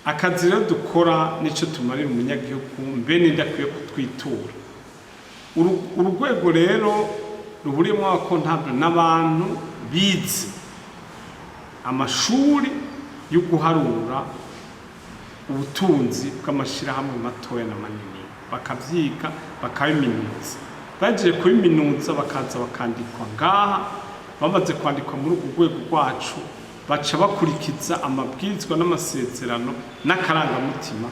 akazi rero dukora nico tumarira umunyagihugu mbene ndakwiye kutwitura urugwego rero ruhuriyemo abakontable n'abantu bize amashuri yo guharura ubutunzi bw'amashirahamwe matoya na manini bakavyiga bakabiminuza bagiye kubiminuza bakaza bakandikwa ngaha bamaze kwandikwa muri urwo rwego rwacu baca bakurikiza amabwirizwa n'amasezerano n'akarangamutima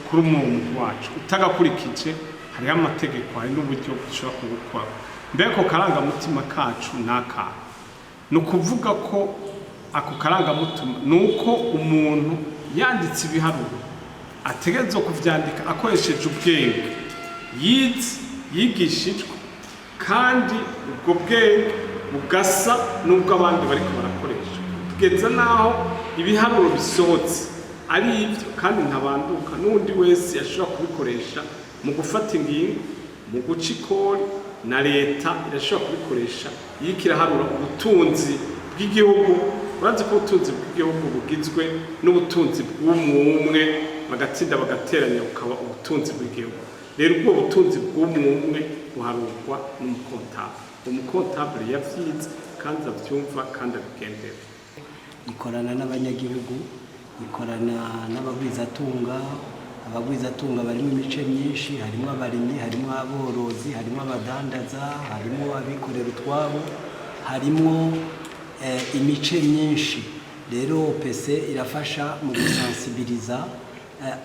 kuri umuntu wacu utagakurikije hariho amategeko hari n'uburyo dushobora kubukora mbere ko karangamutima kacu n'aka ni ukuvuga ko ako karangamutima ni uko umuntu yanditse ibiharuro ategerezwa kuvyandika akoresheje ubwenge yigishijwe kandi ubwo bwenge bugasa n'ubwo abandi bariko barakoresha tugeze naho ibiharuro bisohotse ari ivyo kandi ntabanduka n'undi wese yashobora kubikoresha mu gufata ingingo mu guca ikori na leta irashobora kubikoresha yikiraharura ubutunzi bw'igihugu urazi ko ubutunzi bw'igihugu bugizwe n'ubutunzi bw'umwe bagatsinda bagateranya ukaba ubutunzi bw'igihugu rero ubwo butunzi bw'umwe buharurwa n'umukontable umukontable yavyize kandi avyumva kandi abigendera ikorana n'abanyagihugu ikorana n'abagwizatunga abagwizatunga barimo imice myinshi harimo abarimyi harimo aborozi harimo abadandaza harimo abikorera utwabo harimo imice myinshi rero OPC irafasha mu gusensibiliza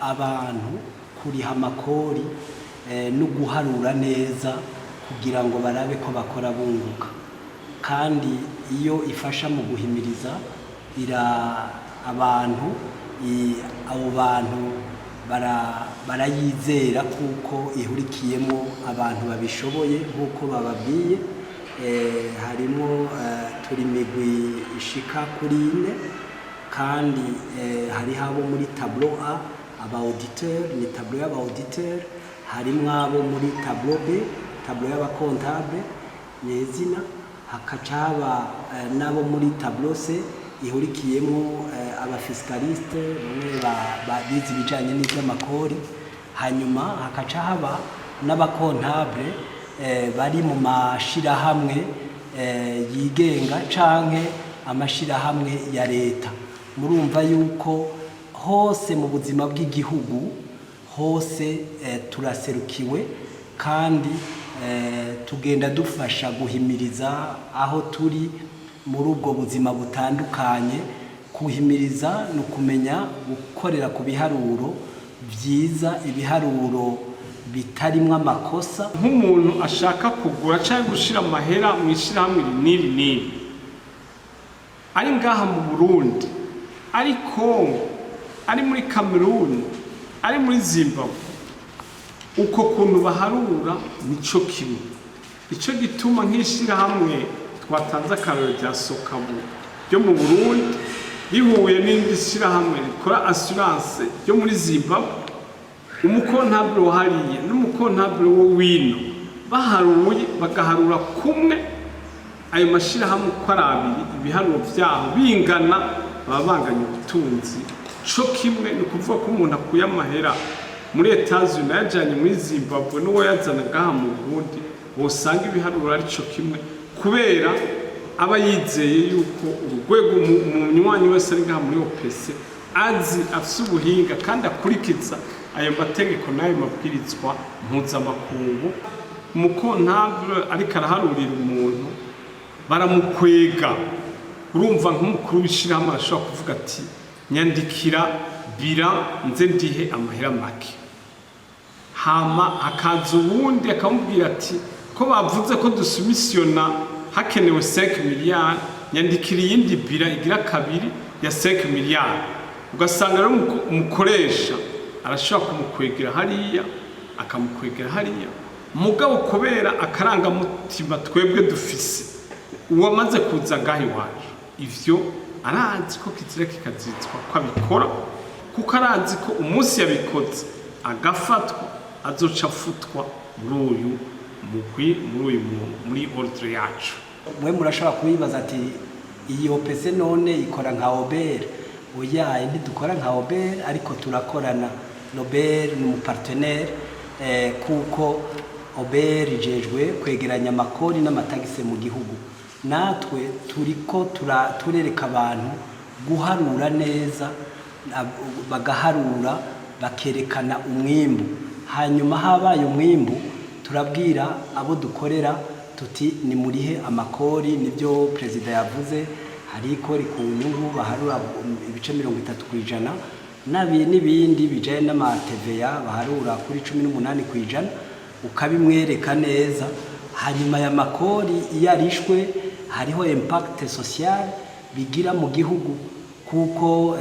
abantu kuriha amakori no guharura neza kugira ngo barabe ko bakora bunguka kandi iyo ifasha mu guhimiriza abo bantu barayizera kuko ihurikiyemo abantu babishoboye nk'uko bababwiye harimo turi migwi ishika kuri 4 kandi hari habo muri tableau A aba auditeur ni tableau y'aba auditeur harimo abo muri tableau B tableau y'aba comptable yezina hakacaba nabo muri tableau C ihurikiyemo aba fiscaliste babizi bijanye n'iby'amakori hanyuma hakaca haba n'abakontable bari mu mashirahamwe yigenga canke amashirahamwe ya leta murumva yuko hose mu buzima bw'igihugu hose turaserukiwe kandi tugenda dufasha guhimiriza aho turi muri ubwo buzima butandukanye kuhimiriza no kumenya gukorera ku biharuro byiza ibiharuro bitarimwe amakosa nk'umuntu ashaka kugura cyangwa gushira amahera mu ishirahamwe niri ari ngaha mu Burundi ari Kongo ari muri Cameroon ari muri Zimbabwe uko kuntu baharura nico kimwe ico gituma nk'ishirahamwe twatanze akarero rya Sokabu ryo mu Burundi rihuye n'indi shirahamwe rikora assurance ryo muri Zimbabwe umukontable wahariye n'umukontable wo wino baharuye bagaharura kumwe ayo mashirahamwe uko ari abiri ibiharuro vyaho bingana babanganya ubutunzi co kimwe ni ukuvuga ko umuntu akuye amahera muri Etats-Unis yajanye muri Zimbabwe n'uwo yazana ngaha mu Burundi bosanga ibiharuro ari co kimwe kubera aba yizeye yuko urwego umunywanyi wese ari ngaha muri OPC azi afise ubuhinga kandi akurikiza ayo mategeko nayo mabwirizwa mpuzamakungu umukontable ariko araharurira umuntu baramukwega urumva nk'umukuru w'ishirahamwe arashobora kuvuga ati nyandikira bira nze ndihe amahera make hama akaza ubundi akamubwira ati ko bavuze ko dusumisiona hakenewe 5 miliyari nyandikira iyindi bira igira kabiri ya 5 miliyari ugasanga rero umukoresha arashobora kumukwegera hariya akamukwegera hariya mugabo kubera akarangamutima twebwe dufise uwamaze kuza ngaho iwacu ivyo arazi ko kizira kikazitswa ko abikora kuko arazi ko umunsi yabikoze agafatwa azoca afutwa muri ordre yacu mwe murashobora kubibaza ati iyi OPC none ikora nka Obert oya ntidukora nka Obert ariko turakorana. Obert ni umupartenaire kuko Obert ijejwe kwegeranya amakori n'amatagise mu gihugu. Natwe turiko turereka abantu guharura neza, bagaharura bakerekana umwimbu, hanyuma habaye umwimbu turabwira abo dukorera tuti ni murihe amakori. Nibyo perezida yavuze, hari ikori ku nyungu baharura ibice 30% n'ibindi bijanye n'amateveya baharura kuri 18%, ukabimwereka neza. Hanyuma ya makori iyo arishwe hariho impact social bigira mu gihugu, kuko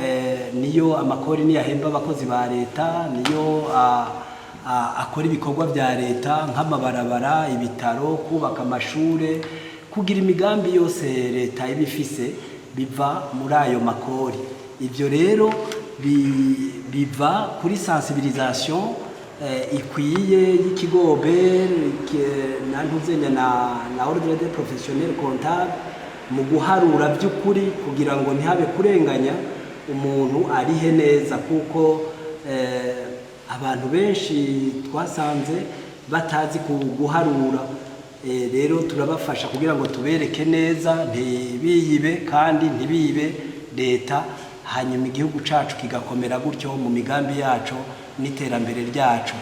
niyo amakori niyahemba abakozi ba leta, niyo akora ibikorwa bya leta nk'amabarabara, ibitaro, kubaka amashure, kugira imigambi yose leta ibifise biva muri ayo makori. Ibyo rero biva kuri sensibilisation ikwiye y'ikigo Obert nantuzenya na ordre des professionnels comptables mu guharura by'ukuri kugira ngo ntihabe kurenganya umuntu arihe neza, kuko abantu benshi twasanze batazi guharura. Rero turabafasha kugira ngo tubereke neza, ntibiyibe kandi ntibibe leta, hanyuma igihugu cacu kigakomera gutyo mu migambi yacu n'iterambere ryacu.